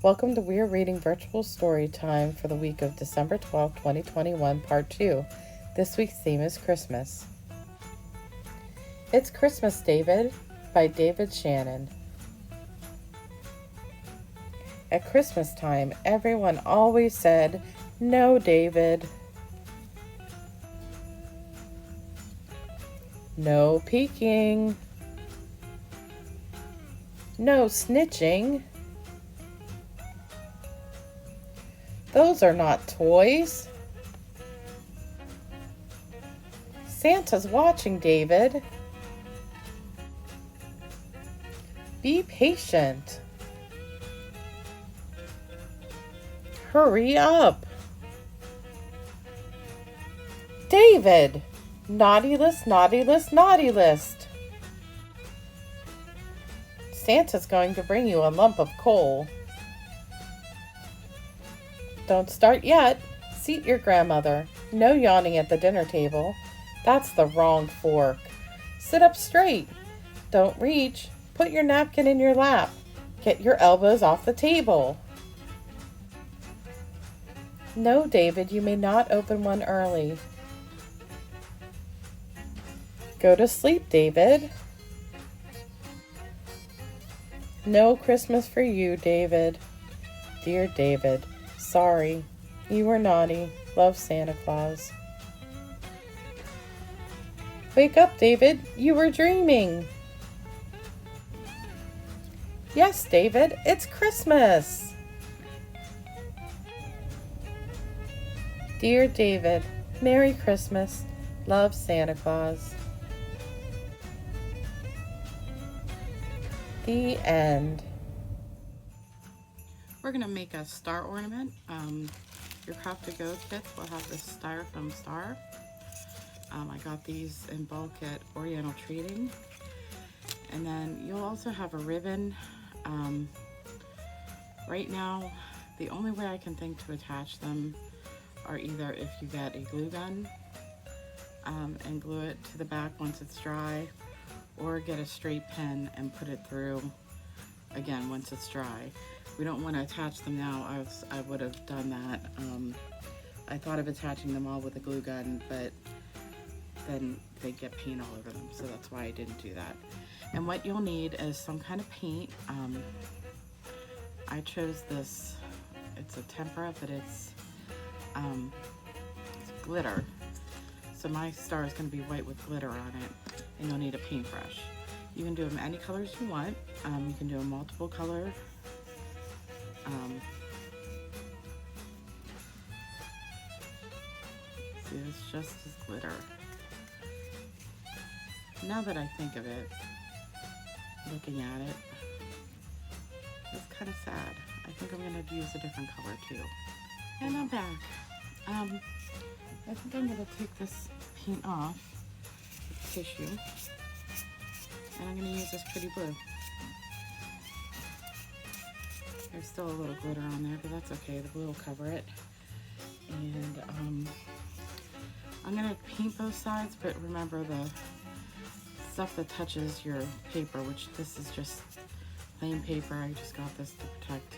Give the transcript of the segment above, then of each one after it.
Welcome to Weir Reading Virtual Story Time for the week of December 12, 2021, Part 2. This week's theme is Christmas. It's Christmas, David, by Shannon. At Christmas time, everyone always said, "No, David." No peeking. No snitching. Those are not toys. Santa's watching, David. Be patient. Hurry up. David! Naughty list, naughty list, naughty list. Santa's going to bring you a lump of coal. Don't start yet. Seat your grandmother. No yawning at the dinner table. That's the wrong fork. Sit up straight. Don't reach. Put your napkin in your lap. Get your elbows off the table. No, David, you may not open one early. Go to sleep, David. No Christmas for you, David. Dear David, sorry. You were naughty. Love, Santa Claus. Wake up, David. You were dreaming. Yes, David, it's Christmas. Dear David, Merry Christmas. Love, Santa Claus. The end. We're going to make a star ornament. Your Craft to Go kits will have this styrofoam star. I got these in bulk at Oriental Trading. And then you'll also have a ribbon. Right now, the only way I can think to attach them are either if you get a glue gun and glue it to the back once it's dry, or get a straight pen and put it through again once it's dry. We don't want to attach them now. I would have done that. I thought of attaching them all with a glue gun, but then they get paint all over them, so that's why I didn't do that. And what you'll need is some kind of paint. I chose this, it's a tempera, but it's glitter. So my star is going to be white with glitter on it, and you'll need a paintbrush. You can do them any colors you want. You can do a multiple color. See, it's just as glitter. Now that I think of it, looking at it, it's kind of sad. I think I'm going to use a different color too. And I'm back. I think I'm going to take this paint off with tissue, and I'm going to use this pretty blue. There's still a little glitter on there, but that's okay. The blue will cover it. And I'm going to paint both sides, but remember the stuff that touches your paper, which this is just plain paper. I just got this to protect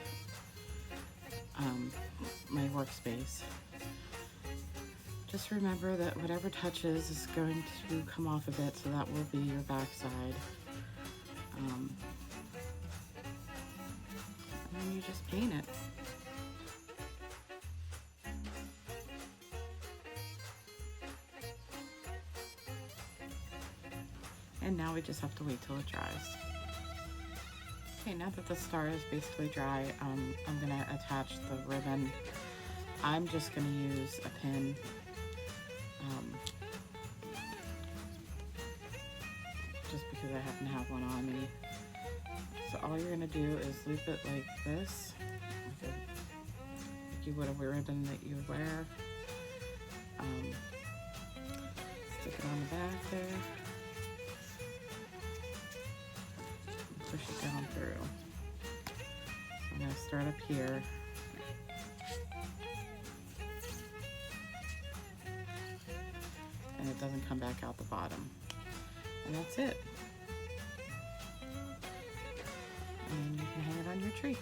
my workspace. Just remember that whatever touches is going to come off a bit, so that will be your back side. And then you just paint it. And now we just have to wait till it dries. Okay, now that the star is basically dry, I'm gonna attach the ribbon. I'm just gonna use a pin. Just because I happen to have one on me. So all you're gonna do is loop it like this, like you would a ribbon that you would wear. Stick it on the back there. Push it down through. So I'm going to start up here. And it doesn't come back out the bottom. And that's it. And you can hang it on your tree.